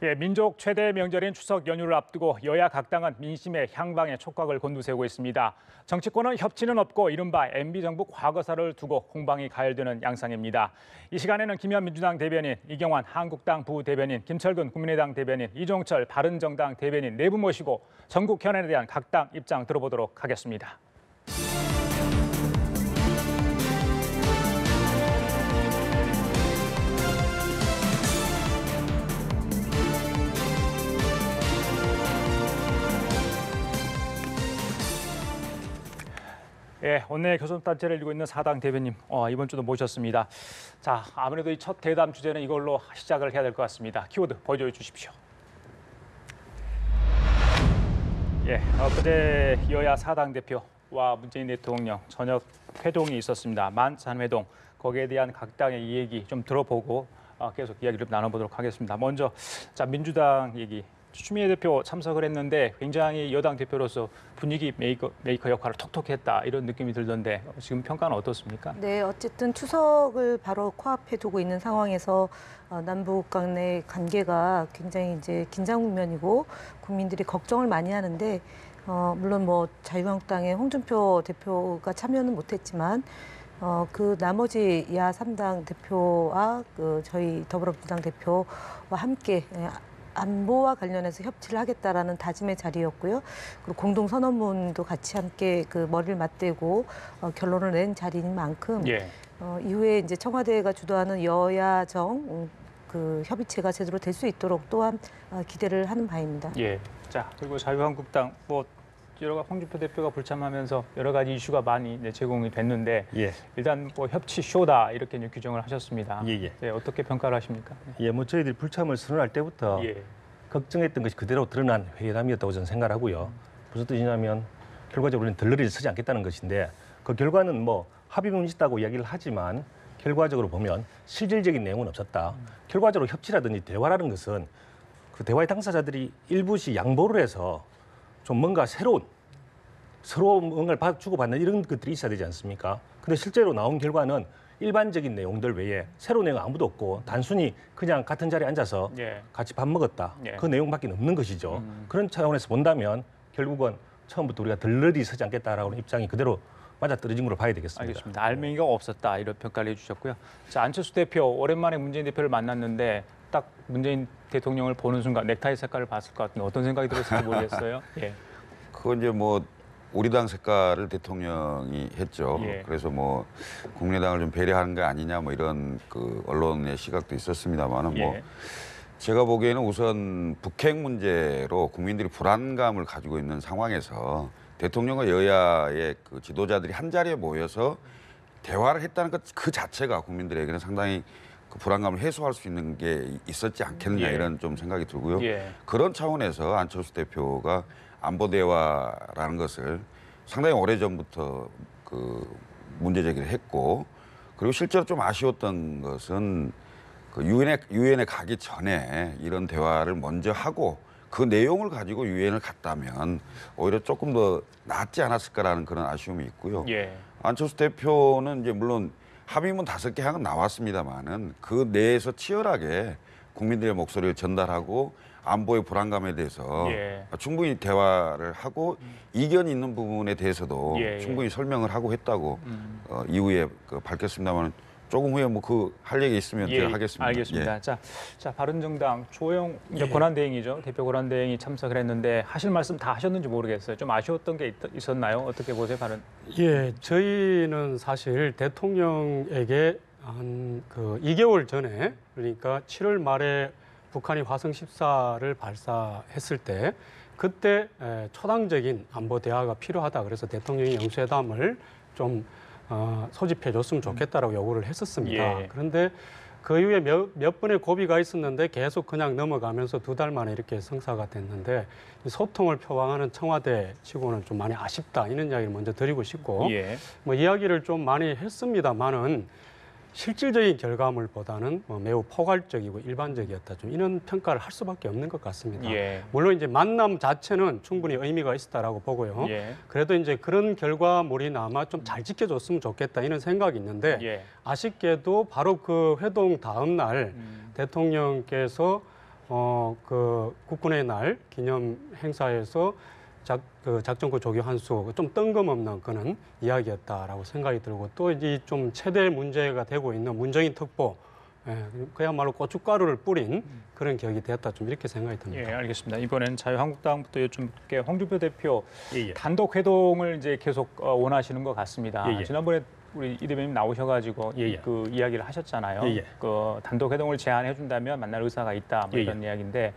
예, 민족 최대 명절인 추석 연휴를 앞두고 여야 각 당은 민심의 향방에 촉각을 곤두세우고 있습니다. 정치권은 협치는 없고 이른바 MB정부 과거사를 두고 공방이 가열되는 양상입니다. 이 시간에는 김현 민주당 대변인, 이경환 한국당 부대변인, 김철근 국민의당 대변인, 이종철 바른정당 대변인 네 분 모시고 전국 현안에 대한 각 당 입장 들어보도록 하겠습니다. 예, 원내 교섭단체를 이루고 있는 사당 대변인 이번 주도 모셨습니다. 자, 아무래도 이 첫 대담 주제는 이걸로 시작을 해야 될 것 같습니다. 키워드 보여줘 주십시오. 예, 어제 여야 사당 대표와 문재인 대통령 저녁 회동이 있었습니다. 만찬회동. 거기에 대한 각 당의 얘기 좀 들어보고 계속 이야기를 나눠보도록 하겠습니다. 먼저 자, 민주당 얘기. 추미애 대표 참석을 했는데 굉장히 여당 대표로서 분위기 메이커 역할을 톡톡히 했다 이런 느낌이 들던데 지금 평가는 어떻습니까? 네, 어쨌든 추석을 바로 코앞에 두고 있는 상황에서 남북 간의 관계가 굉장히 이제 긴장 국면이고 국민들이 걱정을 많이 하는데 물론 뭐 자유한국당의 홍준표 대표가 참여는 못했지만 그 나머지 야 3당 대표와 저희 더불어민주당 대표와 함께 안보와 관련해서 협치를 하겠다라는 다짐의 자리였고요. 그리고 공동선언문도 같이 함께 그 머리를 맞대고 결론을 낸 자리인 만큼 이후에 이제 청와대가 주도하는 여야정 그 협의체가 제대로 될 수 있도록 또한 기대를 하는 바입니다. 예. 자, 그리고 자유한국당 홍준표 대표가 불참하면서 여러 가지 이슈가 많이 제공이 됐는데 일단 뭐 협치 쇼다 이렇게 규정을 하셨습니다. 네, 어떻게 평가를 하십니까? 예, 뭐 저희들이 불참을 선언할 때부터 걱정했던 것이 그대로 드러난 회담이었다고 저는 생각하고요. 무슨 뜻이냐면 결과적으로 우리는 들러리를 서지 않겠다는 것인데 그 결과는 뭐 합의문이 있다고 이야기를 하지만 결과적으로 보면 실질적인 내용은 없었다. 결과적으로 협치라든지 대화라는 것은 그 대화의 당사자들이 일부씩 양보를 해서 좀 뭔가 서로 뭔가를 주고받는 이런 것들이 있어야 되지 않습니까? 근데 실제로 나온 결과는 일반적인 내용들 외에 새로운 내용 아무도 없고 단순히 그냥 같은 자리에 앉아서 같이 밥 먹었다. 그 내용밖에 없는 것이죠. 그런 차원에서 본다면 결국은 처음부터 우리가 들러리 서지 않겠다라는 입장이 그대로 맞아떨어진 걸로 봐야 되겠습니다. 알겠습니다. 알맹이가 없었다 이런 평가를 해주셨고요. 자, 안철수 대표 오랜만에 문재인 대표를 만났는데 딱 문재인 대통령을 보는 순간 넥타이 색깔을 봤을 것 같은데 어떤 생각이 들었을지 모르겠어요. 예. 그건 이제 뭐 우리 당 색깔을 대통령이 했죠. 그래서 뭐 국민의당을 좀 배려하는 게 아니냐 뭐 이런 그 언론의 시각도 있었습니다만은 뭐 제가 보기에는 우선 북핵 문제로 국민들이 불안감을 가지고 있는 상황에서 대통령과 여야의 그 지도자들이 한 자리에 모여서 대화를 했다는 것 그 자체가 국민들에게는 상당히 그 불안감을 해소할 수 있는 게 있었지 않겠느냐 이런 좀 생각이 들고요. 그런 차원에서 안철수 대표가 안보 대화라는 것을 상당히 오래전부터 그 문제 제기를 했고 그리고 실제로 좀 아쉬웠던 것은 그 유엔에 가기 전에 이런 대화를 먼저 하고 그 내용을 가지고 유엔을 갔다면 오히려 조금 더 낫지 않았을까라는 그런 아쉬움이 있고요. 안철수 대표는 이제 물론 합의문 5개 한 건 나왔습니다만은 그 내에서 치열하게 국민들의 목소리를 전달하고 안보의 불안감에 대해서 충분히 대화를 하고 이견이 있는 부분에 대해서도 충분히 설명을 하고 했다고 이후에 밝혔습니다만 조금 후에 뭐 그 할 얘기 있으면 제가 하겠습니다. 알겠습니다. 자, 바른정당 조영 권한대행이죠. 대표 권한대행이 참석을 했는데 하실 말씀 다 하셨는지 모르겠어요. 좀 아쉬웠던 게 있었나요? 어떻게 보세요, 예, 저희는 사실 대통령에게 한 2개월 전에 그러니까 7월 말에 북한이 화성 14를 발사했을 때 그때 초당적인 안보 대화가 필요하다. 그래서 대통령이 영수회담을 좀 소집해줬으면 좋겠다라고 요구를 했었습니다. 그런데 그 이후에 몇 번의 고비가 있었는데 계속 그냥 넘어가면서 2달 만에 이렇게 성사가 됐는데 소통을 표방하는 청와대 치고는 좀 많이 아쉽다 이런 이야기를 먼저 드리고 싶고 뭐 이야기를 좀 많이 했습니다만은 실질적인 결과물보다는 매우 포괄적이고 일반적이었다. 좀 이런 평가를 할 수밖에 없는 것 같습니다. 물론 이제 만남 자체는 충분히 의미가 있었다라고 보고요. 그래도 이제 그런 결과물이나마 좀 잘 지켜줬으면 좋겠다 이런 생각이 있는데 아쉽게도 바로 그 회동 다음 날 대통령께서 그 국군의 날 기념 행사에서 작전구 조교 한수 좀 뜬금없는 그런 이야기였다라고 생각이 들고 또 이 좀 최대 문제가 되고 있는 문정인 특보 그야말로 고춧가루를 뿌린 그런 격이 됐다 좀 이렇게 생각이 듭니다. 예, 알겠습니다. 이번엔 자유한국당부터 여쭤볼게요. 홍준표 대표 단독 회동을 이제 계속 원하시는 것 같습니다. 지난번에 우리 이 대표님 나오셔가지고 그 이야기를 하셨잖아요. 그 단독 회동을 제안해 준다면 만날 의사가 있다 뭐 이런 이야기인데.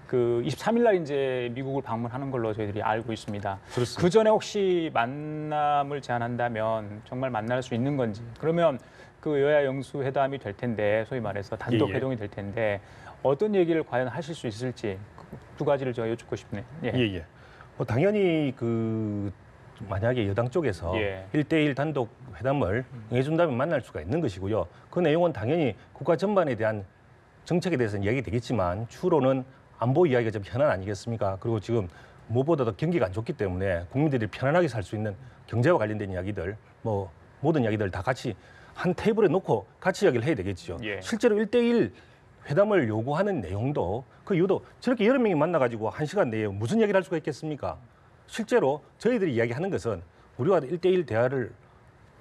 그 23일 날 이제 미국을 방문하는 걸로 저희들이 알고 있습니다. 그 전에 혹시 만남을 제안한다면 정말 만날 수 있는 건지 그러면 그 여야 영수 회담이 될 텐데 소위 말해서 단독 회동이 될 텐데 어떤 얘기를 과연 하실 수 있을지 두 가지를 제가 여쭙고 싶네요. 뭐 당연히 그 만약에 여당 쪽에서 1대1 단독 회담을 해준다면 만날 수가 있는 것이고요. 그 내용은 당연히 국가 전반에 대한 정책에 대해서는 이야기 되겠지만 주로는 안보 이야기가 좀 현안 아니겠습니까? 그리고 지금 무엇보다도 경기가 안 좋기 때문에 국민들이 편안하게 살 수 있는 경제와 관련된 이야기들, 뭐 모든 이야기들 다 같이 한 테이블에 놓고 같이 이야기를 해야 되겠죠. 실제로 1대1 회담을 요구하는 내용도 그 이유도 저렇게 여러 명이 만나가지고 1시간 내에 무슨 이야기를 할 수가 있겠습니까? 실제로 저희들이 이야기하는 것은 우리가 1대1 대화를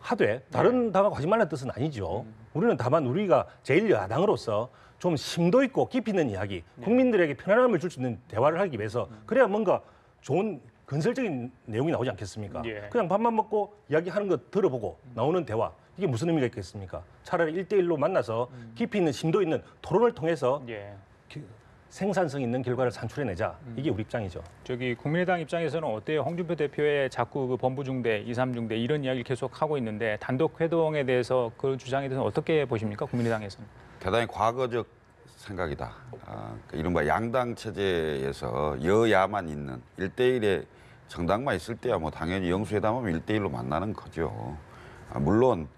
하되 다른 당하고 하지 말라는 뜻은 아니죠. 우리는 다만 우리가 제1야당으로서 좀 심도 있고 깊이 있는 이야기, 국민들에게 편안함을 줄 수 있는 대화를 하기 위해서 그래야 뭔가 좋은 건설적인 내용이 나오지 않겠습니까? 그냥 밥만 먹고 이야기하는 거 들어보고 나오는 대화, 이게 무슨 의미가 있겠습니까? 차라리 1대1로 만나서 깊이 있는 심도 있는 토론을 통해서 생산성 있는 결과를 산출해내자. 이게 우리 입장이죠. 저기 국민의당 입장에서는 어때요? 홍준표 대표의 자꾸 그 범부중대, 2, 3중대 이런 이야기를 계속 하고 있는데 단독 회동에 대해서 그 주장에 대해서 어떻게 보십니까? 국민의당에서는. 대단히 과거적 생각이다. 이른바 양당 체제에서 여야만 있는 1대1의 정당만 있을 때야 뭐 당연히 영수회담하면 1대1로 만나는 거죠. 물론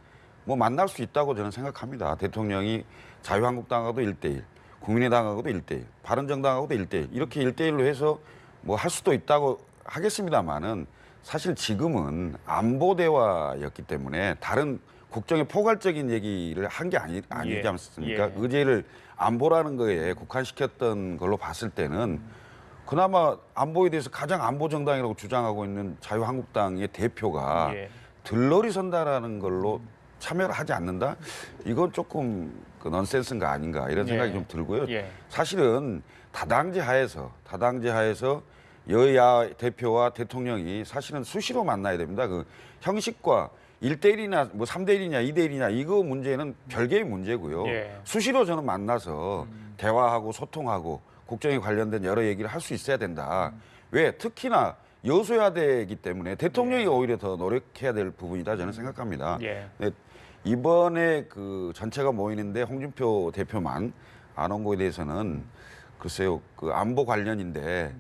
뭐 만날 수 있다고 저는 생각합니다. 대통령이 자유한국당하고도 1대1, 국민의당하고도 1대1, 바른정당하고도 1대1 이렇게 1대1로 해서 뭐 할 수도 있다고 하겠습니다만은 사실 지금은 안보 대화였기 때문에 다른 국정의 포괄적인 얘기를 한 게 아니지 않습니까? 의제를 안보라는 거에 국한시켰던 걸로 봤을 때는 그나마 안보에 대해서 가장 안보 정당이라고 주장하고 있는 자유한국당의 대표가 들러리 선다라는 걸로 참여를 하지 않는다? 이건 조금 그 넌센스가 아닌가 이런 생각이 좀 들고요. 사실은 다당제 하에서 여야 대표와 대통령이 사실은 수시로 만나야 됩니다. 그 형식과 1대1이나 뭐 3대1이냐 2대1이냐 이거 문제는 별개의 문제고요. 수시로 저는 만나서 대화하고 소통하고 국정에 관련된 여러 얘기를 할 수 있어야 된다. 왜? 특히나 여소야대이기 때문에 대통령이 오히려 더 노력해야 될 부분이다 저는 생각합니다. 이번에 그 전체가 모이는데 홍준표 대표만 안 온 거에 대해서는 글쎄요 그 안보 관련인데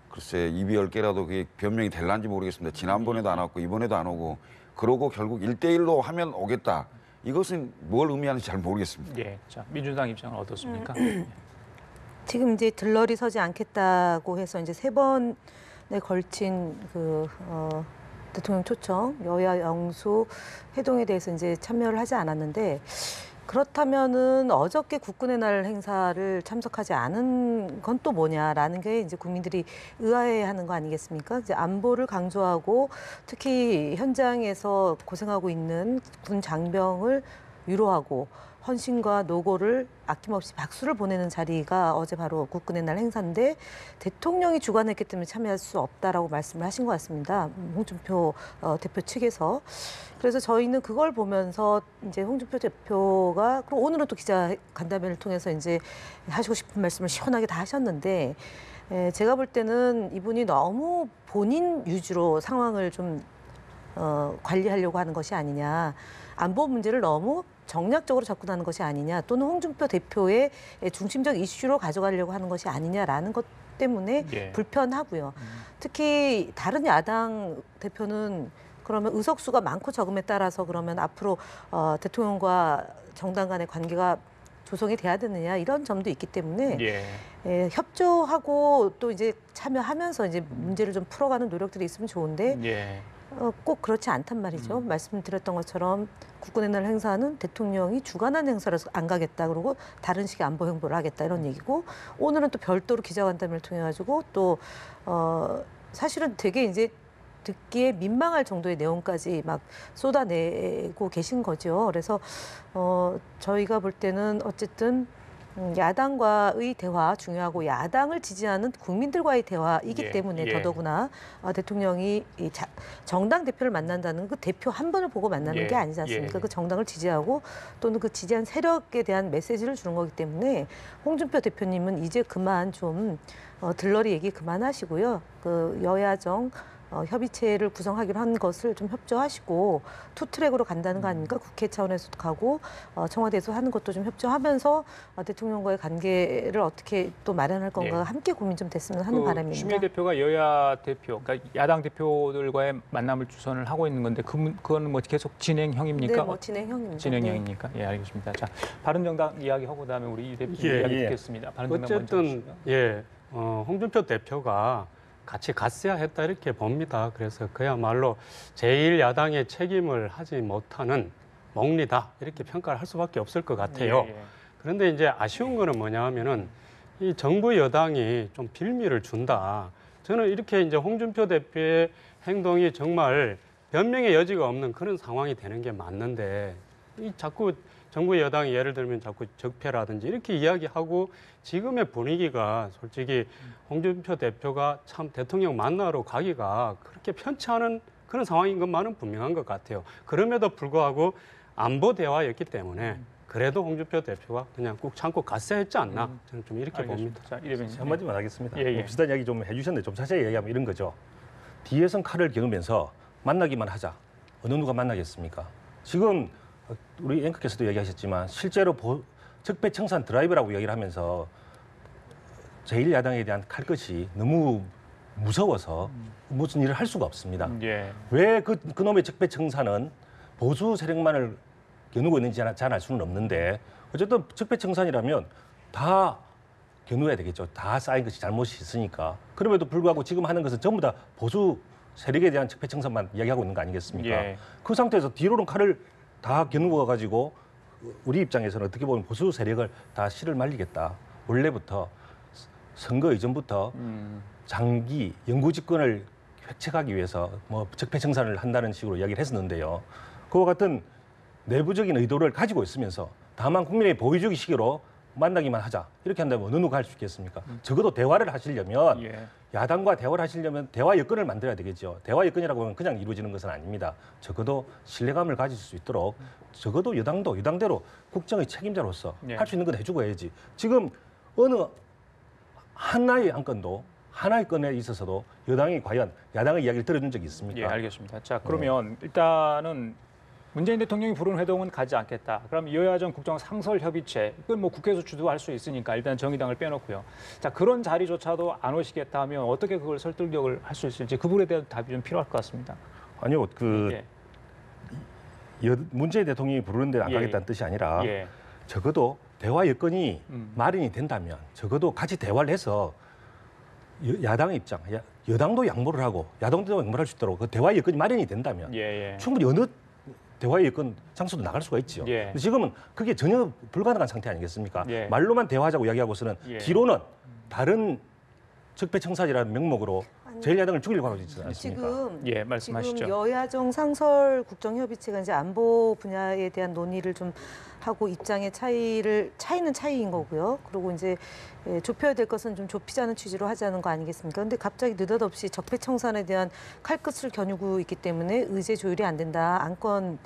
글쎄 입이 10개라도 그게 변명이 될란지 모르겠습니다. 지난번에도 안 왔고 이번에도 안 오고 그러고 결국 1대1로 하면 오겠다. 이것은 뭘 의미하는지 잘 모르겠습니다. 자, 민주당 입장은 어떻습니까? 지금 이제 들러리 서지 않겠다고 해서 이제 3번에 걸친 그 대통령 초청 여야 영수 회동에 대해서 이제 참여를 하지 않았는데 그렇다면은 어저께 국군의 날 행사를 참석하지 않은 건 또 뭐냐라는 게 이제 국민들이 의아해하는 거 아니겠습니까? 이제 안보를 강조하고 특히 현장에서 고생하고 있는 군 장병을 위로하고 헌신과 노고를 아낌없이 박수를 보내는 자리가 어제 바로 국군의 날 행사인데 대통령이 주관했기 때문에 참여할 수 없다라고 말씀을 하신 것 같습니다. 홍준표 대표 측에서. 그래서 저희는 그걸 보면서 이제 홍준표 대표가 그리고 오늘은 또 기자 간담회를 통해서 이제 하시고 싶은 말씀을 시원하게 다 하셨는데 제가 볼 때는 이분이 너무 본인 위주로 상황을 좀 관리하려고 하는 것이 아니냐. 안보 문제를 너무 정략적으로 접근하는 것이 아니냐 또는 홍준표 대표의 중심적 이슈로 가져가려고 하는 것이 아니냐라는 것 때문에 불편하고요. 특히 다른 야당 대표는 그러면 의석수가 많고 적음에 따라서 그러면 앞으로 대통령과 정당 간의 관계가 조성이 돼야 되느냐 이런 점도 있기 때문에 협조하고 또 이제 참여하면서 이제 문제를 좀 풀어가는 노력들이 있으면 좋은데 꼭 그렇지 않단 말이죠. 말씀드렸던 것처럼 국군의 날 행사는 대통령이 주관하는 행사라서 안 가겠다. 그러고 다른 식의 안보 행보를 하겠다. 이런 얘기고 오늘은 또 별도로 기자간담회를 통해 가지고 또 사실은 되게 이제 듣기에 민망할 정도의 내용까지 막 쏟아내고 계신 거죠. 그래서 저희가 볼 때는 어쨌든 야당과의 대화 중요하고 야당을 지지하는 국민들과의 대화이기 때문에 더더구나 대통령이 정당 대표를 만난다는 그 대표 한 분을 보고 만나는 게 아니지 않습니까? 그 정당을 지지하고 또는 그 지지한 세력에 대한 메시지를 주는 거기 때문에 홍준표 대표님은 이제 그만 좀 들러리 얘기 그만하시고요. 그 여야정 협의체를 구성하기로 한 것을 좀 협조하시고 투트랙으로 간다는 거 아닙니까? 국회 차원에서도 가고 청와대에서 하는 것도 좀 협조하면서 대통령과의 관계를 어떻게 또 마련할 건가 함께 고민 좀 됐으면 하는 바람입니다. 추미애 대표가 여야 대표, 그러니까 야당 대표들과의 만남을 주선을 하고 있는 건데 그건 뭐 계속 진행형입니까? 네, 뭐 진행형입니다. 진행형이니까. 예, 알겠습니다. 자, 바른정당 이야기하고 그다음에 우리 이 대표 이야기 듣겠습니다. 바른정당 어쨌든 홍준표 대표가 같이 갔어야 했다 이렇게 봅니다. 그래서 그야말로 제1야당의 책임을 하지 못하는 몽리다 이렇게 평가를 할 수밖에 없을 것 같아요. 그런데 이제 아쉬운 거는 뭐냐 하면은 이 정부 여당이 좀 빌미를 준다. 저는 이렇게 이제 홍준표 대표의 행동이 정말 변명의 여지가 없는 그런 상황이 되는 게 맞는데 이 자꾸 정부 여당이 예를 들면 자꾸 적폐라든지 이렇게 이야기하고 지금의 분위기가 솔직히 홍준표 대표가 참 대통령 만나러 가기가 그렇게 편치 않은 그런 상황인 것만은 분명한 것 같아요. 그럼에도 불구하고 안보 대화였기 때문에 그래도 홍준표 대표가 그냥 꾹 참고 갔어야 했지 않나 저는 좀 이렇게 봅니다. 자, 이대변인 한마디만 하겠습니다. 예. 비슷한 이야기 좀 해주셨는데 좀 자세히 얘기하면 이런 거죠. 뒤에선 칼을 겨누면서 만나기만 하자. 어느 누가 만나겠습니까? 지금 우리 앵커께서도 얘기하셨지만 실제로 적폐청산 드라이브라고 얘기를 하면서 제1야당에 대한 칼끝이 너무 무서워서 무슨 일을 할 수가 없습니다. 왜 그놈의 적폐청산은 보수 세력만을 겨누고 있는지 잘 알 수는 없는데 어쨌든 적폐청산이라면 다 겨누어야 되겠죠. 다 쌓인 것이 잘못이 있으니까. 그럼에도 불구하고 지금 하는 것은 전부 다 보수 세력에 대한 적폐청산만 이야기하고 있는 거 아니겠습니까? 그 상태에서 뒤로는 칼을 다 겨누어 가지고 우리 입장에서는 어떻게 보면 보수 세력을 다 실을 말리겠다. 원래부터 선거 이전부터 장기 영구 집권을 획책하기 위해서 뭐 적폐청산을 한다는 식으로 이야기를 했었는데요. 그와 같은 내부적인 의도를 가지고 있으면서 다만 국민의 보여주기 식으로 만나기만 하자 이렇게 한다면 어느 누가 할 수 있겠습니까? 적어도 대화를 하시려면 야당과 대화를 하시려면 대화 여건을 만들어야 되겠죠. 대화 여건이라고 하면 그냥 이루어지는 것은 아닙니다. 적어도 신뢰감을 가질 수 있도록 적어도 여당도 여당대로 국정의 책임자로서 할 수 있는 건 해주고 해야지. 지금 어느 하나의 안건도 하나의 건에 있어서도 여당이 과연 야당의 이야기를 들어준 적이 있습니까? 예, 알겠습니다. 자, 그러면 일단은 문재인 대통령이 부른 회동은 가지 않겠다. 그럼 여야정 국정 상설 협의체, 이건 뭐 국회에서 주도할 수 있으니까 일단 정의당을 빼놓고요. 자, 그런 자리조차도 안 오시겠다 하면 어떻게 그걸 설득력을 할 수 있을지 그 부분에 대한 답이 좀 필요할 것 같습니다. 아니요, 문재인 대통령이 부르는데 안 가겠다는 뜻이 아니라 적어도 대화 여건이 마련이 된다면 적어도 같이 대화를 해서 야당의 입장, 여당도 양보를 하고 야당도 양보를 할 수 있도록 그 대화 여건이 마련이 된다면 충분히 어느 대화의 여건 장소도 나갈 수가 있죠. 근데 지금은 그게 전혀 불가능한 상태 아니겠습니까? 말로만 대화하자고 이야기하고서는 뒤로는 다른 적폐청산이라는 명목으로 제1야당을 죽이려고 하고 있지 않습니까? 말씀하시죠. 지금 여야정 상설 국정협의체가 이제 안보 분야에 대한 논의를 좀 하고 입장의 차이는 차이인 거고요. 그리고 이제 좁혀야 될 것은 좀 좁히자는 취지로 하자는 거 아니겠습니까? 근데 갑자기 느닷없이 적폐청산에 대한 칼끝을 겨누고 있기 때문에 의제 조율이 안 된다. 안건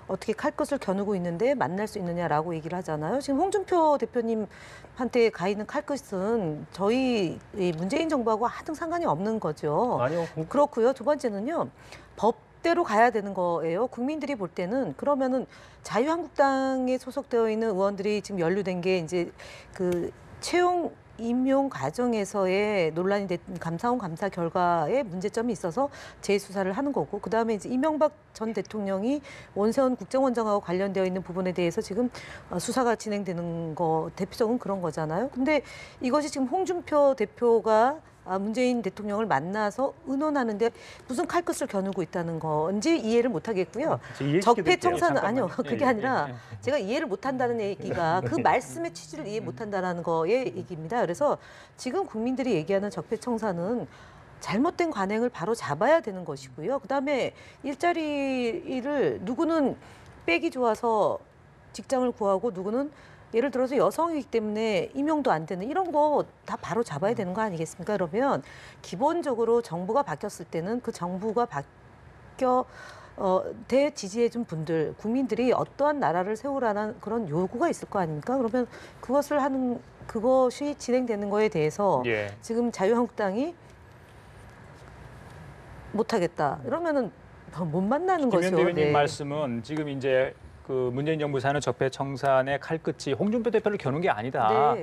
어떻게 칼끝을 겨누고 있는데 만날 수 있느냐라고 얘기를 하잖아요. 지금 홍준표 대표님한테 가 있는 칼끝은 저희 문재인 정부하고 하등 상관이 없는 거죠. 아니요. 그렇고요. 두 번째는요. 법대로 가야 되는 거예요. 국민들이 볼 때는 그러면은 자유한국당에 소속되어 있는 의원들이 지금 연루된 게 이제 그 채용 임용 과정에서의 논란이 된 감사원 감사 결과에 문제점이 있어서 재수사를 하는 거고 그다음에 이제 이명박 전 대통령이 원세훈 국정원장하고 관련되어 있는 부분에 대해서 지금 수사가 진행되는 거 대표적인 그런 거잖아요. 근데 이것이 지금 홍준표 대표가 문재인 대통령을 만나서 의논하는데 무슨 칼끝을 겨누고 있다는 건지 이해를 못 하겠고요. 적폐청사는 아니요. 그게 아니라 제가 이해를 못 한다는 얘기가 그 말씀의 취지를 이해 못 한다는 거의 얘기입니다. 그래서 지금 국민들이 얘기하는 적폐청사는 잘못된 관행을 바로 잡아야 되는 것이고요. 그다음에 일자리를 누구는 빼기 좋아서 직장을 구하고 누구는 예를 들어서 여성이기 때문에 임용도 안 되는 이런 거 다 바로 잡아야 되는 거 아니겠습니까? 그러면 기본적으로 정부가 바뀌었을 때는 그 정부가 대지지해준 분들, 국민들이 어떠한 나라를 세우라는 그런 요구가 있을 거 아닙니까? 그러면 그것이 진행되는 거에 대해서 지금 자유한국당이 못하겠다. 이러면은 못 만나는 거죠. 김현 대변인 말씀은 지금 이제 그 문재인 정부 사는 적폐청산의 칼끝이 홍준표 대표를 겨눈 게 아니다.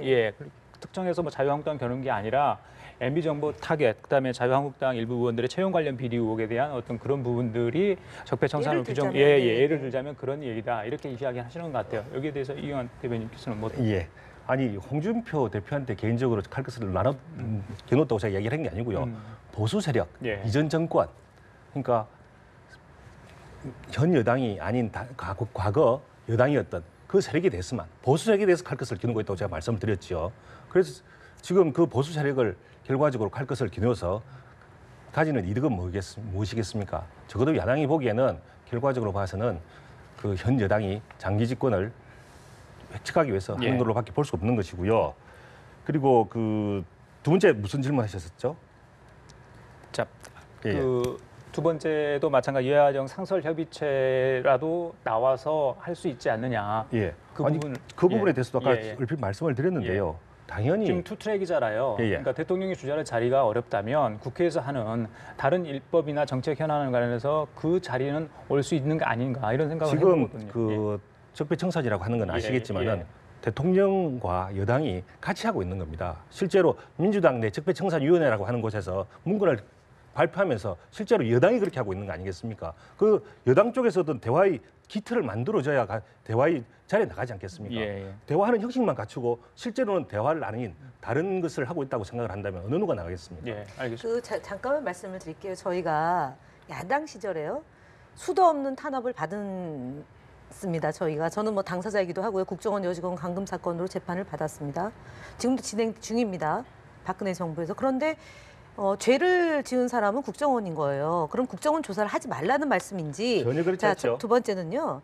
특정해서 뭐 자유한국당 겨눈 게 아니라 MB 정부 타겟, 그다음에 자유한국당 일부 의원들의 채용 관련 비리 의혹에 대한 어떤 그런 부분들이 적폐청산으로 규정, 예를 들자면 그런 얘기다. 이렇게 이야기하시는 것 같아요. 여기에 대해서 이용환 대변인께서는 뭐? 아니 홍준표 대표한테 개인적으로 칼끝을 겨눴다고 제가 얘기를 한 게 아니고요. 보수 세력, 이전 정권, 그러니까 현 여당이 아닌 과거 여당이었던 그 세력에 대해서만 보수 세력에 대해서 칼끝을 겨누고 있다고 제가 말씀을 드렸죠. 그래서 지금 그 보수 세력을 결과적으로 칼끝을 겨누어서 가지는 이득은 무엇이겠습니까? 적어도 야당이 보기에는 결과적으로 봐서는 그 현 여당이 장기 집권을 획책하기 위해서 하는 걸로밖에 볼 수 없는 것이고요. 그리고 그 두 번째 무슨 질문하셨었죠? 자, 두 번째도 마찬가지 여야정 상설협의체라도 나와서 할 수 있지 않느냐. 그 부분에 대해서도 아까 얼핏 말씀을 드렸는데요. 당연히 지금 투트랙이잖아요. 그러니까 대통령이 주재할 자리가 어렵다면 국회에서 하는 다른 일법이나 정책 현안을 관련해서 그 자리는 올 수 있는 게 아닌가 이런 생각을 해보거든요. 지금 그 적폐청산이라고 하는 건 아시겠지만은 대통령과 여당이 같이 하고 있는 겁니다. 실제로 민주당 내 적폐청산위원회라고 하는 곳에서 문건을 발표하면서 실제로 여당이 그렇게 하고 있는 거 아니겠습니까? 그 여당 쪽에서도 대화의 기틀을 만들어줘야 대화의 자리에 나가지 않겠습니까? 대화하는 형식만 갖추고 실제로는 대화를 아닌 다른 것을 하고 있다고 생각을 한다면 어느 누가 나가겠습니까? 알겠습니다. 잠깐만 말씀을 드릴게요. 저희가 야당 시절에요. 수도 없는 탄압을 받았습니다. 저는 뭐 당사자이기도 하고요. 국정원 여직원 감금 사건으로 재판을 받았습니다. 지금도 진행 중입니다. 박근혜 정부에서. 그런데 죄를 지은 사람은 국정원인 거예요. 그럼 국정원 조사를 하지 말라는 말씀인지. 전혀 그렇지 않죠. 두 번째는요.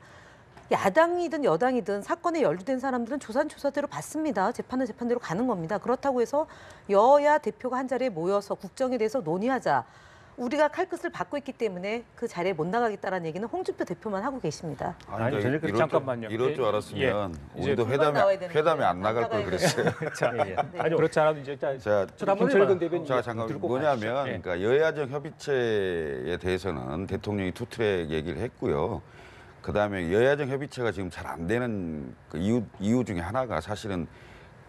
야당이든 여당이든 사건에 연루된 사람들은 조사는 조사대로 받습니다. 재판은 재판대로 가는 겁니다. 그렇다고 해서 여야 대표가 한 자리에 모여서 국정에 대해서 논의하자. 우리가 칼끝을 받고 있기 때문에 그 자리에 못 나가겠다라는 얘기는 홍준표 대표만 하고 계십니다. 잠깐만요. 이럴 줄 알았으면 우리도 회담에 안 나갈 걸 그랬어요. 그렇지 않아도 이제 김철근 대변인 잠깐 뭐냐면 그러니까 여야정 협의체에 대해서는 대통령이 투트랙 얘기를 했고요. 그다음에 여야정 협의체가 지금 잘 안 되는 그 이유 중에 하나가 사실은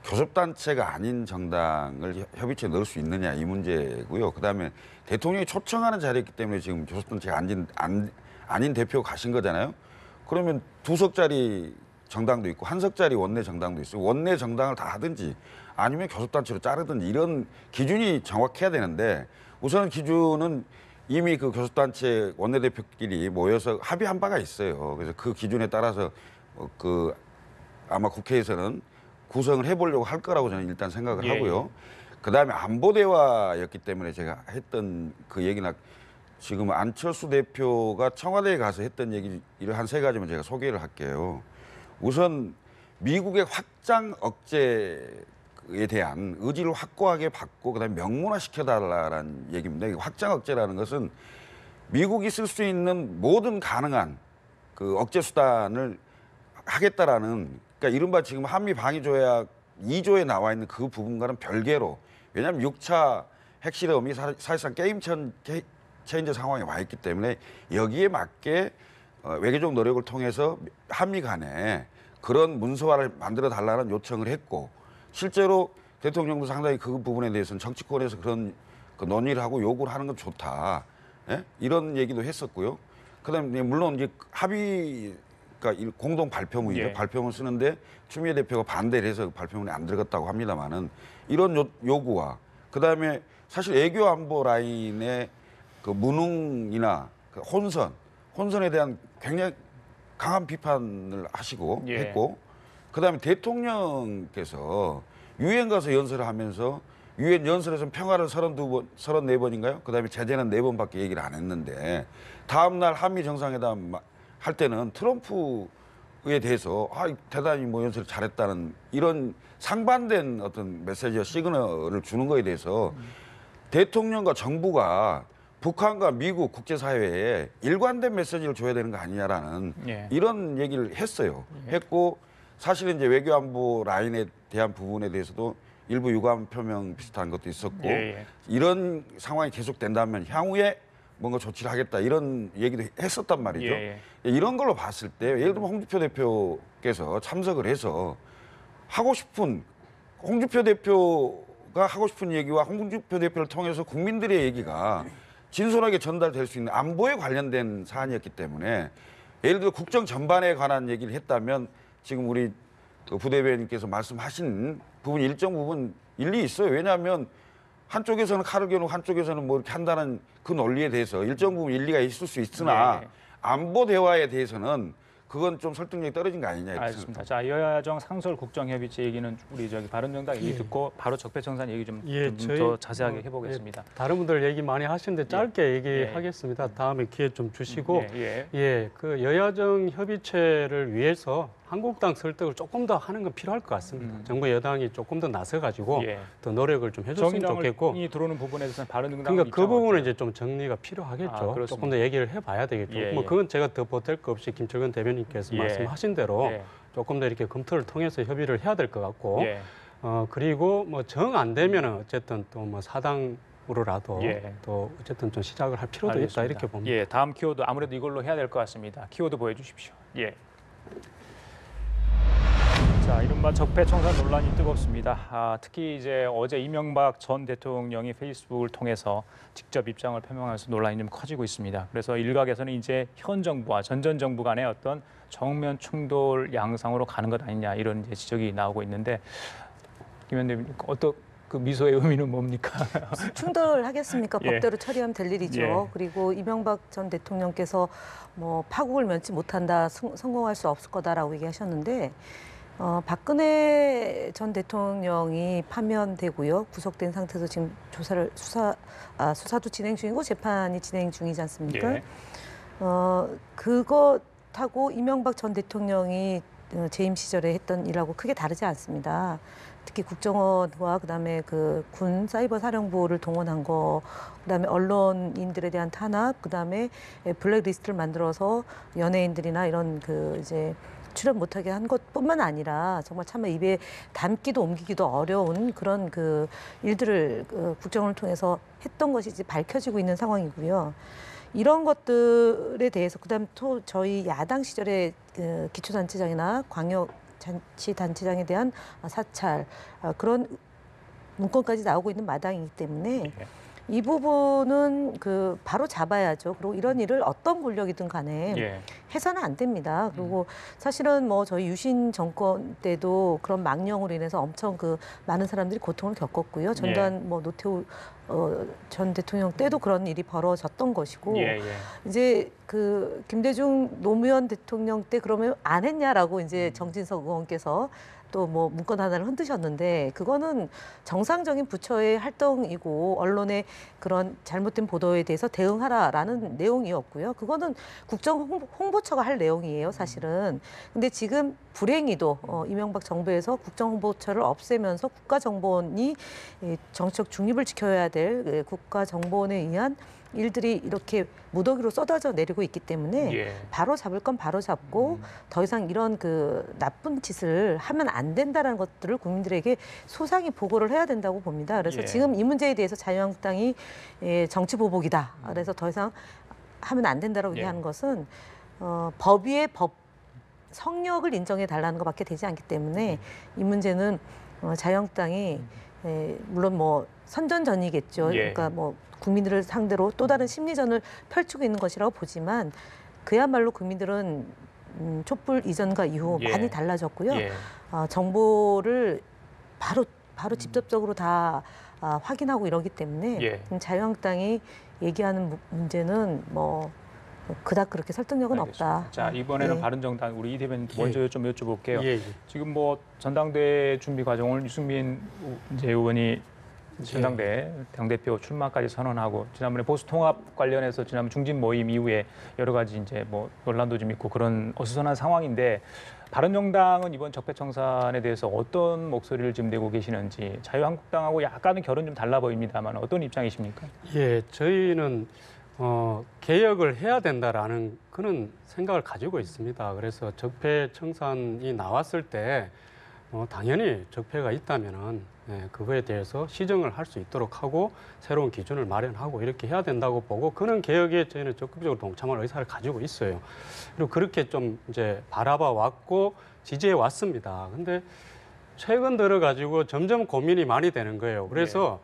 교섭단체가 아닌 정당을 협의체에 넣을 수 있느냐 이 문제고요. 그다음에 대통령이 초청하는 자리였기 때문에 지금 교섭단체가 아닌 대표가 가신 거잖아요. 그러면 2석짜리 정당도 있고 1석짜리 원내 정당도 있어요. 원내 정당을 다 하든지 아니면 교섭단체로 자르든지 이런 기준이 정확해야 되는데 우선 기준은 이미 그 교섭단체 원내대표끼리 모여서 합의한 바가 있어요. 그래서 그 기준에 따라서 아마 국회에서는 구성을 해보려고 할 거라고 저는 일단 생각을 하고요. 그다음에 안보대화였기 때문에 제가 했던 그 얘기나 지금 안철수 대표가 청와대에 가서 했던 얘기를 한 3가지만 제가 소개를 할게요. 우선 미국의 확장 억제에 대한 의지를 확고하게 받고 그다음에 명문화시켜달라는 얘기입니다. 확장 억제라는 것은 미국이 쓸 수 있는 모든 가능한 그 억제 수단을 하겠다라는 그러니까 이른바 지금 한미 방위조약 2조에 나와 있는 그 부분과는 별개로 왜냐하면 6차 핵실험이 사실상 게임 체인저 상황에 와 있기 때문에 여기에 맞게 외교적 노력을 통해서 한미 간에 그런 문서화를 만들어 달라는 요청을 했고 실제로 대통령도 상당히 그 부분에 대해서는 정치권에서 그런 그 논의를 하고 요구를 하는 건 좋다. 예? 이런 얘기도 했었고요. 그다음에 물론 이제 그러니까 공동 발표문이죠. 발표문 쓰는데 추미애 대표가 반대를 해서 발표문에 안 들어갔다고 합니다만은 이런 요구와 그다음에 사실 외교 안보 라인의 그 무능이나 그 혼선에 대한 굉장히 강한 비판을 하시고 했고, 그다음에 대통령께서 유엔 가서 연설을 하면서 유엔 연설에서는 평화를 34번인가요? 그다음에 제재는 4번밖에 얘기를 안 했는데 다음 날 한미 정상회담 할 때는 트럼프에 대해서 대단히 뭐 연설을 잘했다는 이런 상반된 어떤 메시지와 시그널을 주는 거에 대해서 대통령과 정부가 북한과 미국 국제사회에 일관된 메시지를 줘야 되는 거 아니냐라는 이런 얘기를 했어요. 했고 사실은 이제 외교안보 라인에 대한 부분에 대해서도 일부 유감 표명 비슷한 것도 있었고 이런 상황이 계속된다면 향후에 뭔가 조치를 하겠다 이런 얘기도 했었단 말이죠. 이런 걸로 봤을 때 예를 들면 홍준표 대표께서 참석을 해서 홍준표 대표가 하고 싶은 얘기와 홍준표 대표를 통해서 국민들의 얘기가 진솔하게 전달될 수 있는 안보에 관련된 사안이었기 때문에 예를 들어 국정 전반에 관한 얘기를 했다면 지금 우리 부대변인께서 말씀하신 부분 일정 부분 일리 있어요. 왜냐하면 한쪽에서는 칼을 겨누고 한쪽에서는 뭐 이렇게 한다는 그 논리에 대해서 일정 부분 일리가 있을 수 있으나 안보 대화에 대해서는 그건 좀 설득력이 떨어진 거 아니냐. 알겠습니다. 자, 여야정 상설 국정협의체 얘기는 우리 바른정당 얘기 듣고 바로 적폐청산 얘기 좀 더 자세하게 해보겠습니다. 다른 분들 얘기 많이 하시는데 짧게 얘기하겠습니다. 다음에 기회 좀 주시고 그 여야정 협의체를 위해서 한국당 설득을 조금 더 하는 건 필요할 것 같습니다. 정부 여당이 조금 더 나서가지고 더 노력을 좀 해줬으면 좋겠고. 정의당이 들어오는 부분에 대해서는 바른정당 그러니까 그 부분은 이제 좀 정리가 필요하겠죠. 조금 더 얘기를 해봐야 되겠죠. 뭐 그건 제가 더 보탤 거 없이 김철근 대변인께서 말씀하신 대로 조금 더 이렇게 검토를 통해서 협의를 해야 될 것 같고. 그리고 뭐 정 안 되면은 어쨌든 또 뭐 사당으로라도 또 어쨌든 좀 시작을 할 필요도 있다 이렇게 봅니다. 다음 키워드 아무래도 이걸로 해야 될 것 같습니다. 키워드 보여주십시오. 자, 이른바 적폐청산 논란이 뜨겁습니다. 특히 이제 어제 이명박 전 대통령이 페이스북을 통해서 직접 입장을 표명하면서 논란이 좀 커지고 있습니다. 그래서 일각에서는 이제 현 정부와 전 정부 간의 어떤 정면 충돌 양상으로 가는 것 아니냐 이런 이제 지적이 나오고 있는데 김 의원님 어떤 그 미소의 의미는 뭡니까? 충돌하겠습니까? 법대로 처리하면 될 일이죠. 그리고 이명박 전 대통령께서 뭐 파국을 면치 못한다, 성공할 수 없을 거다라고 얘기하셨는데 박근혜 전 대통령이 파면되고요. 구속된 상태에서 지금 수사도 진행 중이고 재판이 진행 중이지 않습니까? 그것하고 이명박 전 대통령이 재임 시절에 했던 일하고 크게 다르지 않습니다. 특히 국정원과 그다음에 그 군 사이버 사령부를 동원한 거, 그다음에 언론인들에 대한 탄압, 그다음에 블랙리스트를 만들어서 연예인들이나 이런 그 이제 출연 못하게 한 것뿐만 아니라 정말 참 입에 담기도 옮기기도 어려운 그런 그 일들을 국정원을 통해서 했던 것이 이제 밝혀지고 있는 상황이고요. 이런 것들에 대해서 그다음 또 저희 야당 시절에 그 기초단체장이나 광역자치단체장에 대한 사찰 그런 문건까지 나오고 있는 마당이기 때문에 이 부분은 그 바로 잡아야죠. 그리고 이런 일을 어떤 권력이든 간에 해서는 안 됩니다. 그리고 사실은 뭐 저희 유신 정권 때도 그런 망령으로 인해서 엄청 그 많은 사람들이 고통을 겪었고요. 전두환 뭐 노태우 전 대통령 때도 그런 일이 벌어졌던 것이고 이제 그 김대중 노무현 대통령 때 그러면 안 했냐라고 이제 정진석 의원께서 또 뭐 문건 하나를 흔드셨는데 그거는 정상적인 부처의 활동이고 언론의 그런 잘못된 보도에 대해서 대응하라라는 내용이었고요. 그거는 국정 홍보처가 할 내용이에요, 사실은. 근데 지금 불행히도 이명박 정부에서 국정홍보처를 없애면서 국가정보원이 정치적 중립을 지켜야 될 국가정보원에 의한 일들이 이렇게 무더기로 쏟아져 내리고 있기 때문에 바로 잡을 건 바로 잡고 더 이상 이런 그 나쁜 짓을 하면 안 된다는 것들을 국민들에게 소상히 보고를 해야 된다고 봅니다. 그래서 지금 이 문제에 대해서 자유한국당이 정치 보복이다. 그래서 더 이상 하면 안 된다고 얘기하는 것은 법 위에 법 성역을 인정해 달라는 것밖에 되지 않기 때문에 이 문제는 자유한국당이 물론 뭐 선전전이겠죠. 그러니까 뭐 국민들을 상대로 또 다른 심리전을 펼치고 있는 것이라고 보지만 그야말로 국민들은 촛불 이전과 이후 많이 달라졌고요. 정보를 바로 직접적으로 다 확인하고 이러기 때문에 예. 자유한국당이 얘기하는 문제는 뭐 그닥 그렇게 설득력은 알겠습니다. 없다. 자, 이번에는 예. 바른정당 우리 이 대변인 예. 먼저 좀 여쭤볼게요. 예, 예. 지금 뭐 전당대 준비 과정을 유승민 이제 의원이 전당대 당대표 출마까지 선언하고 지난번에 보수 통합 관련해서 지난번 중진 모임 이후에 여러 가지 이제 뭐 논란도 좀 있고 그런 어수선한 상황인데 바른정당은 이번 적폐청산에 대해서 어떤 목소리를 지금 내고 계시는지 자유한국당하고 약간은 결은 좀 달라 보입니다만 어떤 입장이십니까? 예, 저희는 개혁을 해야 된다라는 그런 생각을 가지고 있습니다. 그래서 적폐청산이 나왔을 때 당연히 적폐가 있다면은 그거에 대해서 시정을 할 수 있도록 하고 새로운 기준을 마련하고 이렇게 해야 된다고 보고 그런 개혁에 저희는 적극적으로 동참할 의사를 가지고 있어요. 그리고 그렇게 좀 이제 바라봐 왔고 지지해 왔습니다. 근데 최근 들어 가지고 점점 고민이 많이 되는 거예요. 그래서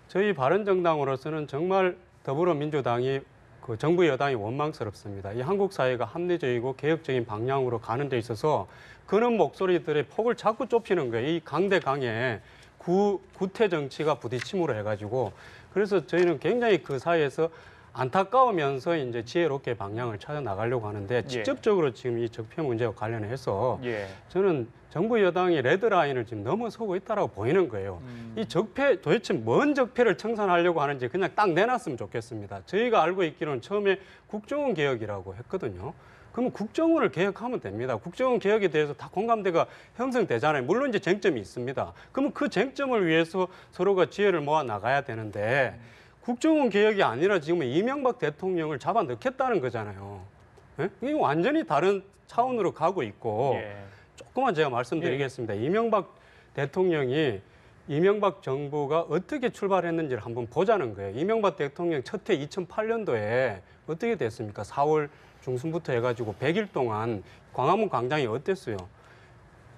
저희 바른정당으로서는 정말 더불어민주당이 그 정부 여당이 원망스럽습니다. 이 한국 사회가 합리적이고 개혁적인 방향으로 가는 데 있어서 그런 목소리들의 폭을 자꾸 좁히는 거예요. 이 강대강의 구태 정치가 부딪힘으로 해가지고 그래서 저희는 굉장히 그 사이에서 안타까우면서 이제 지혜롭게 방향을 찾아 나가려고 하는데 직접적으로 지금 이 적폐 문제와 관련해서 저는 정부 여당이 레드라인을 지금 넘어서고 있다라고 보이는 거예요. 이 적폐 도대체 뭔 적폐를 청산하려고 하는지 그냥 딱 내놨으면 좋겠습니다. 저희가 알고 있기로는 처음에 국정원 개혁이라고 했거든요. 그러면 국정원을 개혁하면 됩니다. 국정원 개혁에 대해서 다 공감대가 형성되잖아요. 물론 이제 쟁점이 있습니다. 그러면 그 쟁점을 위해서 서로가 지혜를 모아 나가야 되는데 국정원 개혁이 아니라 지금 이명박 대통령을 잡아 넣겠다는 거잖아요. 예? 이게 완전히 다른 차원으로 가고 있고 조금만 제가 말씀드리겠습니다. 이명박 대통령이 이명박 정부가 어떻게 출발했는지를 한번 보자는 거예요. 이명박 대통령 첫 해 2008년도에 어떻게 됐습니까? 4월 중순부터 해가지고 100일 동안 광화문 광장이 어땠어요?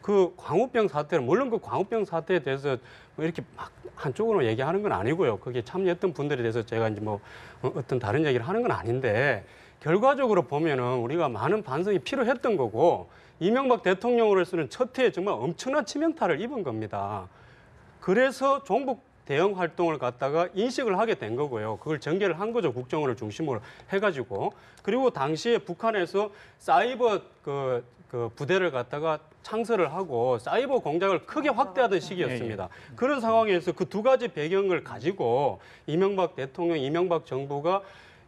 그 광우병 사태는 물론 그 광우병 사태에 대해서 뭐 이렇게 막 한쪽으로 얘기하는 건 아니고요. 거기에 참여했던 분들에 대해서 제가 이제 뭐 어떤 다른 얘기를 하는 건 아닌데 결과적으로 보면은 우리가 많은 반성이 필요했던 거고 이명박 대통령으로서는 첫 해에 정말 엄청난 치명타를 입은 겁니다. 그래서 종북 대응 활동을 갖다가 인식을 하게 된 거고요. 그걸 전개를 한 거죠. 국정원을 중심으로 해가지고. 그리고 당시에 북한에서 사이버 그 부대를 갖다가 창설을 하고 사이버 공작을 크게 확대하던 시기였습니다. 그런 상황에서 그 두 가지 배경을 가지고 이명박 대통령, 이명박 정부가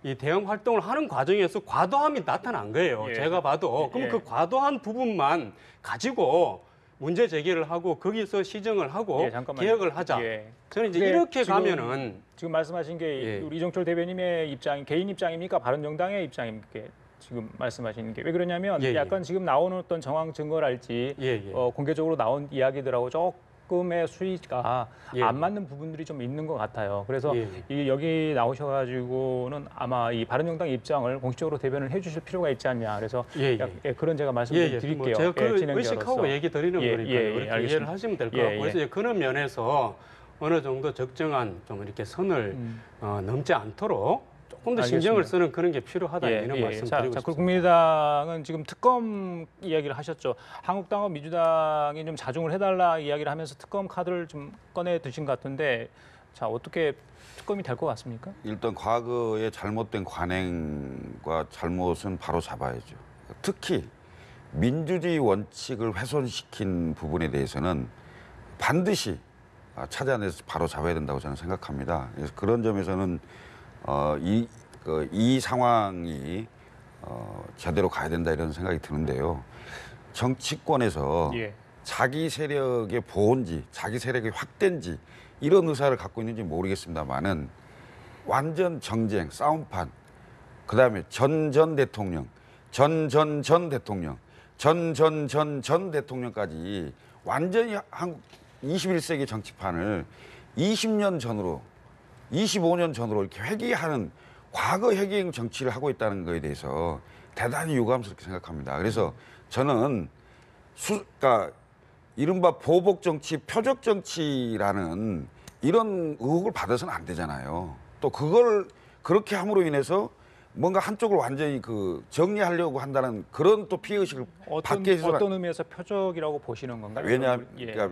이 대응 활동을 하는 과정에서 과도함이 나타난 거예요. 제가 봐도. 그럼 그 과도한 부분만 가지고 문제 제기를 하고 거기서 시정을 하고 개혁을 하자. 저는 이제 이렇게 가면은 지금 말씀하신 게 우리 이종철 대변인의 입장, 개인 입장입니까? 바른정당의 입장입니까? 지금 말씀하시는 게 왜 그러냐면 약간 지금 나오는 어떤 정황 증거랄지 공개적으로 나온 이야기들하고 조금의 수위가 안 맞는 부분들이 좀 있는 것 같아요. 그래서 여기 나오셔가지고는 아마 이 바른정당 입장을 공식적으로 대변을 해주실 필요가 있지 않냐. 그래서 그런 제가 말씀을 드릴게요. 뭐 제가 그 의식하고 얘기 드리는 거니까요. 이렇게 이해를 하시면 될 것 같고 그래서 이제 그런 면에서 어느 정도 적정한 좀 이렇게 선을 넘지 않도록 조금 더 신경을 쓰는 그런 게 필요하다 이런 말씀 드리고 싶습니다. 국민의당은 지금 특검 이야기를 하셨죠. 한국당과 민주당이 좀 자중을 해달라 이야기를 하면서 특검 카드를 좀 꺼내 드신 것 같은데 자 어떻게 특검이 될 것 같습니까? 일단 과거의 잘못된 관행과 잘못은 바로 잡아야죠. 특히 민주주의 원칙을 훼손시킨 부분에 대해서는 반드시 찾아내서 바로 잡아야 된다고 저는 생각합니다. 그래서 그런 점에서는 이 상황이 제대로 가야 된다 이런 생각이 드는데요. 정치권에서 자기 세력의 보온지, 자기 세력의 확대인지 이런 의사를 갖고 있는지 모르겠습니다만은 완전 정쟁, 싸움판, 그다음에 전 대통령, 전 대통령, 전 대통령까지 완전히 한국 21세기 정치판을 20년 전으로 25년 전으로 이렇게 회귀하는 과거 회귀행 정치를 하고 있다는 것에 대해서 대단히 유감스럽게 생각합니다. 그래서 저는 그러니까 이른바 보복 정치, 표적 정치라는 이런 의혹을 받아서는 안 되잖아요. 또 그걸 그렇게 함으로 인해서 뭔가 한쪽을 완전히 정리하려고 한다는 그런 또 피해의식을 받게 해서 어떤 의미에서 표적이라고 보시는 건가요? 왜냐하면 그러니까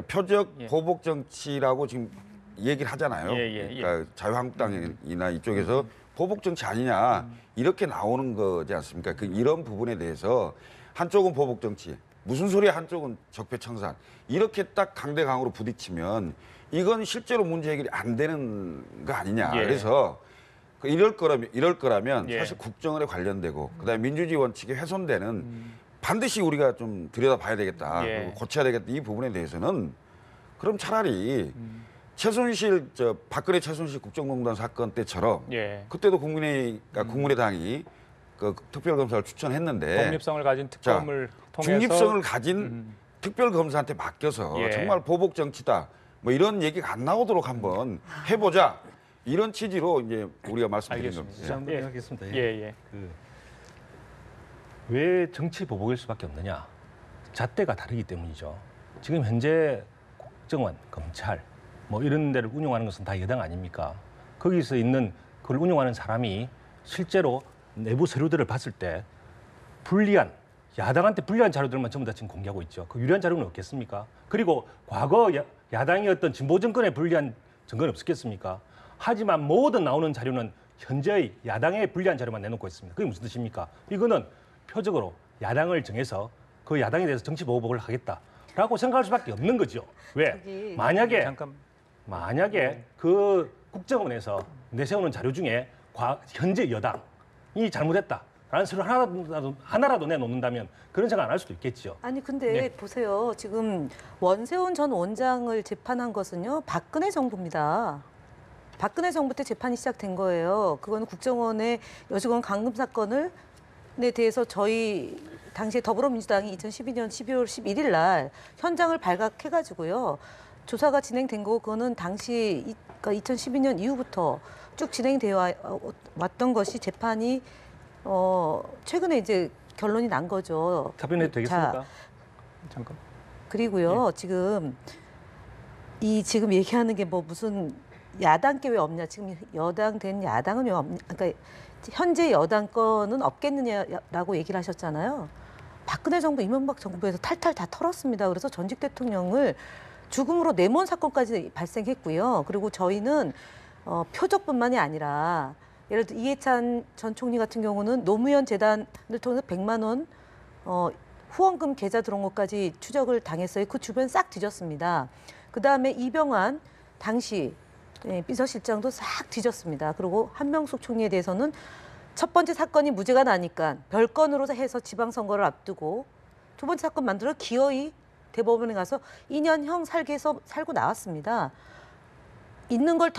표적 보복 정치라고 지금 얘기를 하잖아요. 예. 그러니까 자유한국당이나 이쪽에서 보복 정치 아니냐 이렇게 나오는 거지 않습니까? 이런 부분에 대해서 한쪽은 보복 정치, 무슨 소리야 한쪽은 적폐청산 이렇게 딱 강대강으로 부딪히면 이건 실제로 문제 해결이 안 되는 거 아니냐. 예. 그래서 이럴 거라면 예. 사실 국정원에 관련되고 그다음에 민주주의 원칙이 훼손되는 반드시 우리가 좀 들여다봐야 되겠다. 예. 그리고 고쳐야 되겠다. 이 부분에 대해서는 그럼 차라리 최순실 박근혜 최순실 국정농단 사건 때처럼 예. 그때도 국민의당이 그 특별검사를 추천했는데 독립성을 가진 특검을 통해서 중립성을 가진 특별검사한테 맡겨서 예. 정말 보복 정치다 뭐 이런 얘기가 안 나오도록 한번 해보자 이런 취지로 이제 우리가 말씀드린 알겠습니다. 겁니다. 예. 하겠습니다. 예. 왜 정치 보복일 수밖에 없느냐? 잣대가 다르기 때문이죠. 지금 현재 국정원, 검찰 뭐 이런 데를 운영하는 것은 다 여당 아닙니까? 거기서 있는 그걸 운영하는 사람이 실제로 내부 서류들을 봤을 때 불리한 야당한테 불리한 자료들만 전부 다 지금 공개하고 있죠. 그 유리한 자료는 없겠습니까? 그리고 과거 야당이었던 진보 정권에 불리한 증거는 없었겠습니까? 하지만 모든 나오는 자료는 현재의 야당에 불리한 자료만 내놓고 있습니다. 그게 무슨 뜻입니까? 이거는 표적으로 야당을 정해서 그 야당에 대해서 정치 보복을 하겠다라고 생각할 수밖에 없는 거죠. 왜? 만약에 그 국정원에서 내세우는 자료 중에 현재 여당이 잘못했다라는 서류 하나라도 내놓는다면 그런 생각 안 할 수도 있겠죠. 아니 근데 보세요. 지금 원세훈 전 원장을 재판한 것은요. 박근혜 정부입니다. 박근혜 정부 때 재판이 시작된 거예요. 그거는 국정원의 여직원 감금 사건을 에 대해서 저희 당시에 더불어민주당이 2012년 12월 11일 날 현장을 발각해가지고요. 조사가 진행된 거고 그거는 당시 그러니까 2012년 이후부터 쭉 진행되어 왔던 것이 재판이 최근에 이제 결론이 난 거죠. 답변해도 되겠습니까? 잠깐. 그리고요. 지금 지금 얘기하는 게 뭐 무슨 야당께 왜 없냐? 지금 여당 된 야당은 왜 없냐? 그러니까 현재 여당 거는 없겠느냐라고 얘기를 하셨잖아요. 박근혜 정부, 이명박 정부에서 탈탈 다 털었습니다. 그래서 전직 대통령을 죽음으로 내몬 사건까지 발생했고요. 그리고 저희는 표적뿐만이 아니라 예를 들어 이해찬 전 총리 같은 경우는 노무현 재단을 통해서 100만 원 후원금 계좌 들어온 것까지 추적을 당했어요. 그 주변 싹 뒤졌습니다. 그다음에 이병환 당시 비서실장도 싹 뒤졌습니다. 그리고 한명숙 총리에 대해서는 첫 번째 사건이 무죄가 나니까 별건으로 해서 지방선거를 앞두고 두 번째 사건 만들어 기어이 대법원에 가서 2년형 살고 나왔습니다. 있는 걸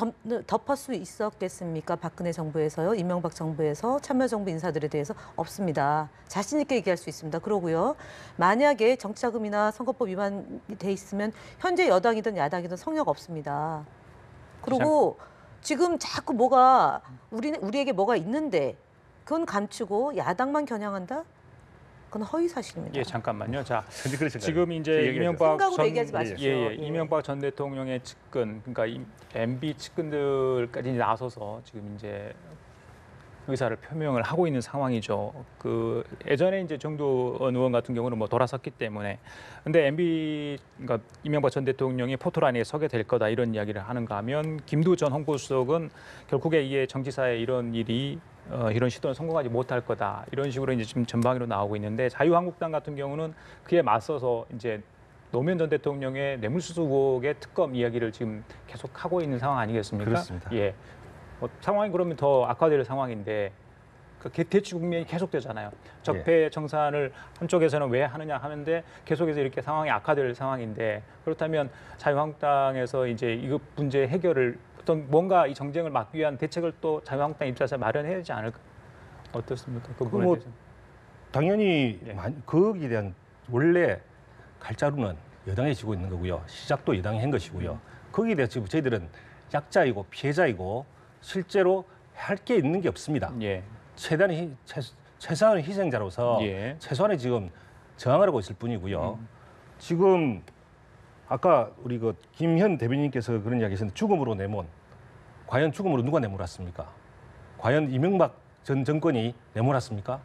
덮을 수 있었겠습니까? 박근혜 정부에서요, 이명박 정부에서 참여정부 인사들에 대해서 없습니다. 자신 있게 얘기할 수 있습니다. 그러고요, 만약에 정치자금이나 선거법 위반이 돼 있으면 현재 여당이든 야당이든 성역 없습니다. 그리고 지금 자꾸 뭐가 우리에게 뭐가 있는데 그건 감추고 야당만 겨냥한다? 그건 허위 사실입니다. 예, 잠깐만요. 자, 그렇죠. 지금 이제 이명박 생각으로 얘기하지 마십시오. 이명박 전 대통령의 측근, 그러니까 MB 측근들까지 나서서 지금 이제 의사를 표명을 하고 있는 상황이죠. 그 예전에 이제 정두원 의원 같은 경우는 뭐 돌아섰기 때문에, 근데 그러니까 이명박 전 대통령이 포토라인에 서게 될 거다 이런 이야기를 하는가 하면 김두 전 홍보수석은 결국에 이게 정치사에 이런 일이 이런 시도는 성공하지 못할 거다 이런 식으로 이제 지금 전방위로 나오고 있는데, 자유한국당 같은 경우는 그에 맞서서 이제 노무현 전 대통령의 뇌물수수 의혹의 특검 이야기를 지금 계속 하고 있는 상황 아니겠습니까? 그렇습니다. 예. 상황이 그러면 더 악화될 상황인데 그 대치 국면이 계속되잖아요. 적폐 청산을 한쪽에서는 왜 하느냐 하는데 계속해서 이렇게 상황이 악화될 상황인데, 그렇다면 자유한국당에서 이제 이거 문제 해결을 어떤 뭔가 이 정쟁을 막기 위한 대책을 또 자유한국당 입장에서 마련해야 되지 않을까? 어떻습니까? 그 부분에 대해서. 당연히 거기에 대한 원래 갈자루는 여당이 지고 있는 거고요. 시작도 여당이 한 것이고요. 거기에 대해서 지금 저희들은 약자이고 피해자이고 실제로 할 게 있는 게 없습니다. 예. 최소한의 희생자로서 최소한의 지금 저항을 하고 있을 뿐이고요. 지금 아까 우리 그 김현 대변인께서 그런 이야기 했는데 죽음으로 내몬, 과연 죽음으로 누가 내몰았습니까? 과연 이명박 전 정권이 내몰았습니까?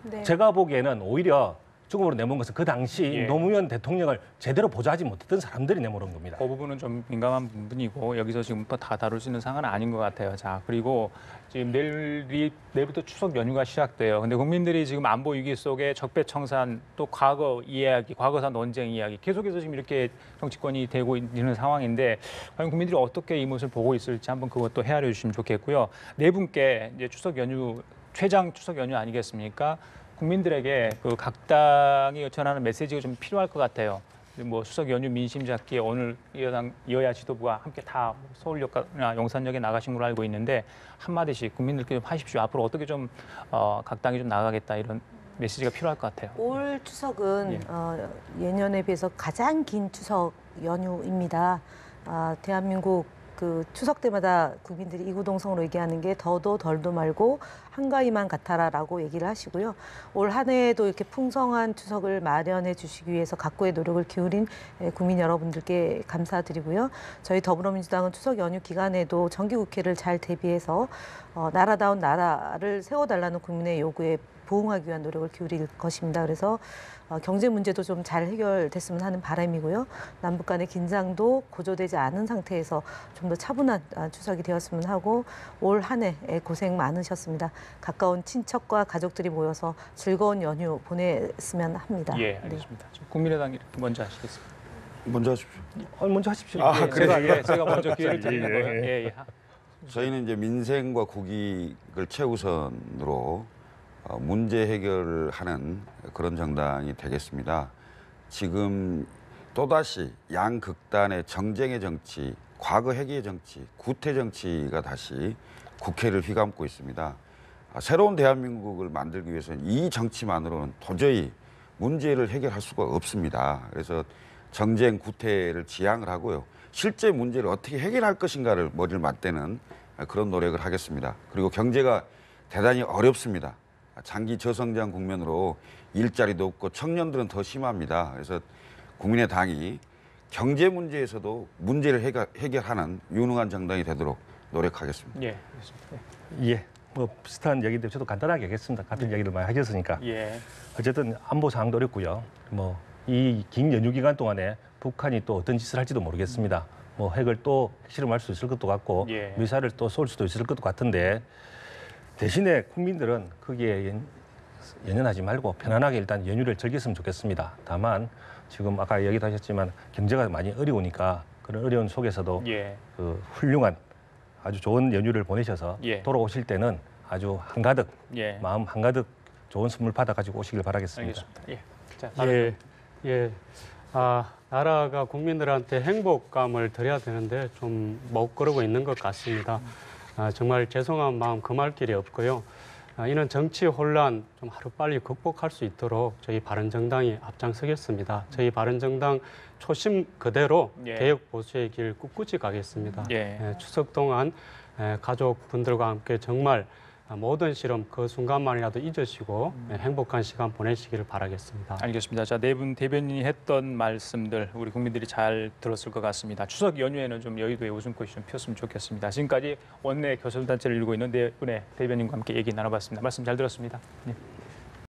네. 제가 보기에는 오히려 죽음으로 내몬 것은 그 당시 예. 노무현 대통령을 제대로 보좌하지 못했던 사람들이 내모는 겁니다. 그 부분은 좀 민감한 부분이고 여기서 지금 다 다룰 수 있는 상황은 아닌 것 같아요. 자, 그리고 지금 내일부터 추석 연휴가 시작돼요. 근데 국민들이 지금 안보 위기 속에 적폐청산 또 과거 이야기, 과거사 논쟁 이야기 계속해서 지금 이렇게 정치권이 되고 있는 상황인데 과연 국민들이 어떻게 이 모습을 보고 있을지 한번 그것도 헤아려 주시면 좋겠고요. 네 분께 이제 추석 연휴 최장 추석 연휴 아니겠습니까? 국민들에게 그 각 당이 전하는 메시지가 좀 필요할 것 같아요. 뭐 추석 연휴 민심 잡기에 오늘 여야 지도부가 함께 다 서울역이나 용산역에 나가신 걸로 알고 있는데 한마디씩 국민들께 좀 하십시오. 앞으로 어떻게 좀 각 당이 좀 나가겠다 이런 메시지가 필요할 것 같아요. 올 추석은 예. 예년에 비해서 가장 긴 추석 연휴입니다. 대한민국 그 추석 때마다 국민들이 이구동성으로 얘기하는 게 더도 덜도 말고 한가위만 같아라라고 얘기를 하시고요. 올 한 해에도 이렇게 풍성한 추석을 마련해 주시기 위해서 각고의 노력을 기울인 국민 여러분들께 감사드리고요. 저희 더불어민주당은 추석 연휴 기간에도 정기국회를 잘 대비해서 나라다운 나라를 세워달라는 국민의 요구에 부응하기 위한 노력을 기울일 것입니다. 그래서 경제 문제도 좀 잘 해결됐으면 하는 바람이고요. 남북 간의 긴장도 고조되지 않은 상태에서 좀 더 차분한 추석이 되었으면 하고 올 한 해 고생 많으셨습니다. 가까운 친척과 가족들이 모여서 즐거운 연휴 보냈으면 합니다. 예, 알겠습니다. 네. 국민의당 먼저 하시겠습니다. 먼저 하십시오. 먼저 하십시오. 제가 먼저 기회를 드리는 거예요. 예. 저희는 이제 민생과 국익을 최우선으로 문제 해결을 하는 그런 정당이 되겠습니다. 지금 또다시 양극단의 정쟁의 정치, 과거 회기의 정치, 구태 정치가 다시 국회를 휘감고 있습니다. 새로운 대한민국을 만들기 위해서는 이 정치만으로는 도저히 문제를 해결할 수가 없습니다. 그래서 정쟁, 구태를 지양을 하고요. 실제 문제를 어떻게 해결할 것인가를 머리를 맞대는 그런 노력을 하겠습니다. 그리고 경제가 대단히 어렵습니다. 장기 저성장 국면으로 일자리도 없고 청년들은 더 심합니다. 그래서 국민의당이 경제 문제에서도 문제를 해결하는 유능한 정당이 되도록 노력하겠습니다. 예, 알겠습니다. 예, 뭐 비슷한 얘기인데 저도 간단하게 하겠습니다. 같은 얘기를 많이 하셨으니까. 예. 어쨌든 안보 상황도 어렵고요. 뭐 이 긴 연휴 기간 동안에 북한이 또 어떤 짓을 할지도 모르겠습니다. 뭐 핵을 또 실험할 수 있을 것도 같고 예. 미사일을 또 쏠 수도 있을 것도 같은데 대신에 국민들은 거기에 연연하지 말고 편안하게 일단 연휴를 즐겼으면 좋겠습니다. 다만 지금 아까 얘기도 하셨지만 경제가 많이 어려우니까 그런 어려운 속에서도 예. 그 훌륭한 아주 좋은 연휴를 보내셔서 예. 돌아오실 때는 아주 한가득 예. 마음 한가득 좋은 선물 받아 가지고 오시길 바라겠습니다. 알겠습니다. 예. 자, 예. 나라가 국민들한테 행복감을 드려야 되는데 좀 못 그러고 있는 것 같습니다. 정말 죄송한 마음 금할 길이 없고요. 이런 정치 혼란 좀 하루빨리 극복할 수 있도록 저희 바른정당이 앞장서겠습니다. 저희 바른정당 초심 그대로 예. 개혁 보수의 길 꿋꿋이 가겠습니다. 예. 추석 동안 가족분들과 함께 정말 모든 시름 그 순간만이라도 잊으시고 행복한 시간 보내시기를 바라겠습니다. 알겠습니다. 자, 네 분 대변인이 했던 말씀들 우리 국민들이 잘 들었을 것 같습니다. 추석 연휴에는 좀 여의도에 웃음꽃이 좀 피었으면 좋겠습니다. 지금까지 원내 교섭단체를 이루고 있는 네 분의 대변인과 함께 얘기 나눠봤습니다. 말씀 잘 들었습니다. 네.